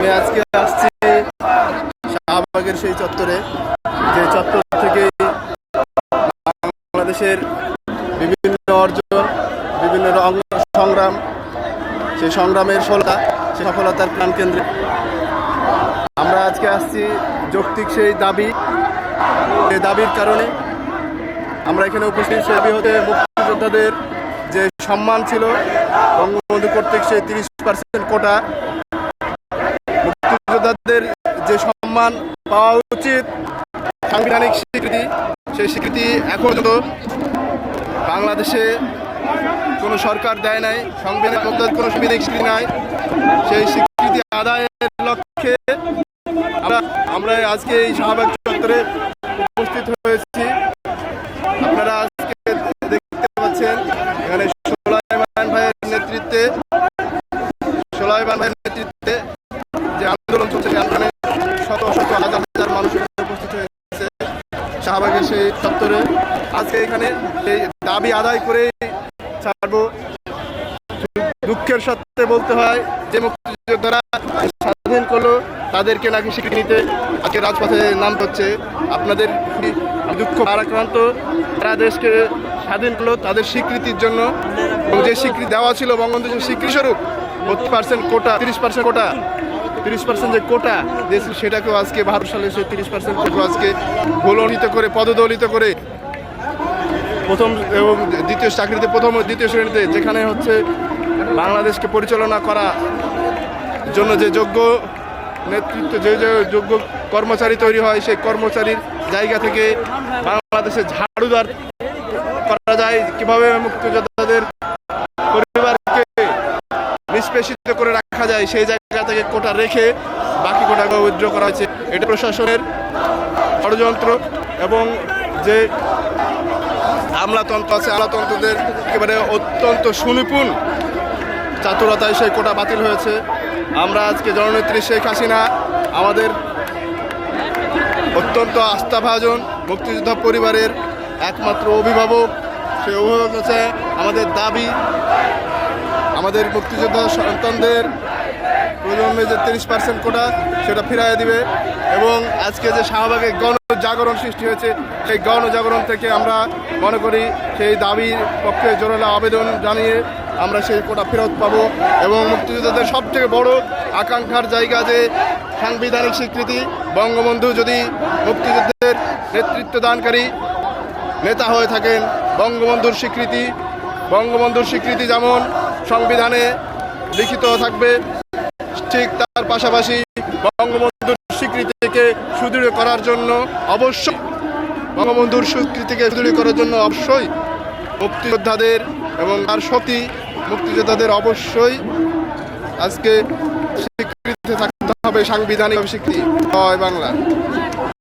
আমি আজকে আসছি শাহবাগের সেই চত্বরে, যে চত্বর থেকে বাংলাদেশের বিভিন্ন অর্জন, বিভিন্ন সংগ্রাম, সেই সংগ্রামের সফলতার প্রাণকেন্দ্রে আমরা আজকে আসছি। যৌক্তিক সেই দাবির কারণে আমরা এখানে উপস্থিত। সেই দাবি হতে মুক্তিযোদ্ধাদের যে সম্মান ছিল বঙ্গবন্ধু কর্তৃক সেই 30% কোটা, মুক্তিযোদ্ধাদের যে সম্মান পাওয়া উচিত, সাংবিধানিক স্বীকৃতি, সেই স্বীকৃতি এখন পর্যন্ত বাংলাদেশে কোনো সরকার দেয় নাই। সংবিধানের মধ্যে কোনো সাংবিধানিক স্বীকৃতি নাই। সেই স্বীকৃতি আদায়ের লক্ষ্যে আমরা আজকে এই শাহবাগ চত্বরে উপস্থিত হয়েছি। আপনারা আজকে দেখতে পাচ্ছেন এখানে সোলাইমান ভাইয়ের নেতৃত্বে যে আন্দোলন চলছে, আন্দোলনে শত শত হাজার হাজার মানুষ উপস্থিত হয়েছে শাহবাগের সেই চত্বরে। আজকে এখানে এই দাবি আদায় করে ছাড়বো। দুঃখের সাথে বলতে হয় যে মুক্তিযোদ্ধারা স্বাধীন করলো, তাদেরকে নাকি স্বীকৃতি নিতে আজকে রাজপথে নামতে হচ্ছে। আপনাদের দুঃখ ভারাক্রান্ত, তারা দেশকে স্বাধীন করলো তাদের স্বীকৃতির জন্য, এবং যে স্বীকৃতি দেওয়া ছিল বঙ্গবন্ধুর স্বীকৃতি স্বরূপ 32% কোটা, 30% কোটা, 30% যে কোটা দিয়েছিল, সেটাকেও আজকে 72 সালে সেই 30% কোটা আজকে গোলনিত করে, পদদলিত করে প্রথম এবং দ্বিতীয় চাকরিতে, প্রথম ও দ্বিতীয় শ্রেণীতে, যেখানে হচ্ছে বাংলাদেশকে পরিচালনা করা জন্য যে যোগ্য নেতৃত্ব, যে যোগ্য কর্মচারী তৈরি হয়, সেই কর্মচারীর জায়গা থেকে বাংলাদেশে ঝাড়ুদার করা যায়, কিভাবে মুক্তিযোদ্ধাদের পরিবারকে নিষ্পেষিত করে রাখা যায়, সেই জায়গা থেকে কোটা রেখে বাকি কোটাকে উইথড্র করা হয়েছে। এটা প্রশাসনের ষড়যন্ত্র, এবং যে আমলাতন্ত্র আছে, আমলাতন্ত্রদের একেবারে অত্যন্ত সুনিপুণ চাতুরতায় সেই কোটা বাতিল হয়েছে। আমরা আজকে জননেত্রী শেখ হাসিনা, আমাদের অত্যন্ত আস্থাভাজন মুক্তিযোদ্ধা পরিবারের একমাত্র অভিভাবক, সেই অভিভাবক হচ্ছে আমাদের দাবি, আমাদের মুক্তিযোদ্ধা সন্তানদের প্রজন্মে যে 30% কোটা, সেটা ফিরিয়ে দিবে। এবং আজকে যে শাহবাগে গণজাগরণ সৃষ্টি হয়েছে, সেই গণজাগরণ থেকে আমরা মনে করি সেই দাবির পক্ষে জোরালো আবেদন জানিয়ে আমরা সেই কোটা ফেরত পাবো। এবং মুক্তিযোদ্ধাদের সবথেকে বড় আকাঙ্ক্ষার জায়গা যে সাংবিধানিক স্বীকৃতি, বঙ্গবন্ধু যদি মুক্তিযুদ্ধের নেতৃত্ব দানকারী নেতা হয়ে থাকেন, বঙ্গবন্ধুর স্বীকৃতি যেমন সংবিধানে লিখিত থাকবে, ঠিক তার পাশাপাশি বঙ্গবন্ধুর স্বীকৃতিকে সুদৃঢ় করার জন্য অবশ্যই মুক্তিযোদ্ধাদের এবং তার শক্তি মুক্তিযোদ্ধাদের অবশ্যই আজকে স্বীকৃতি থাকতে হবে, সাংবিধানিক স্বীকৃতি। জয় বাংলা।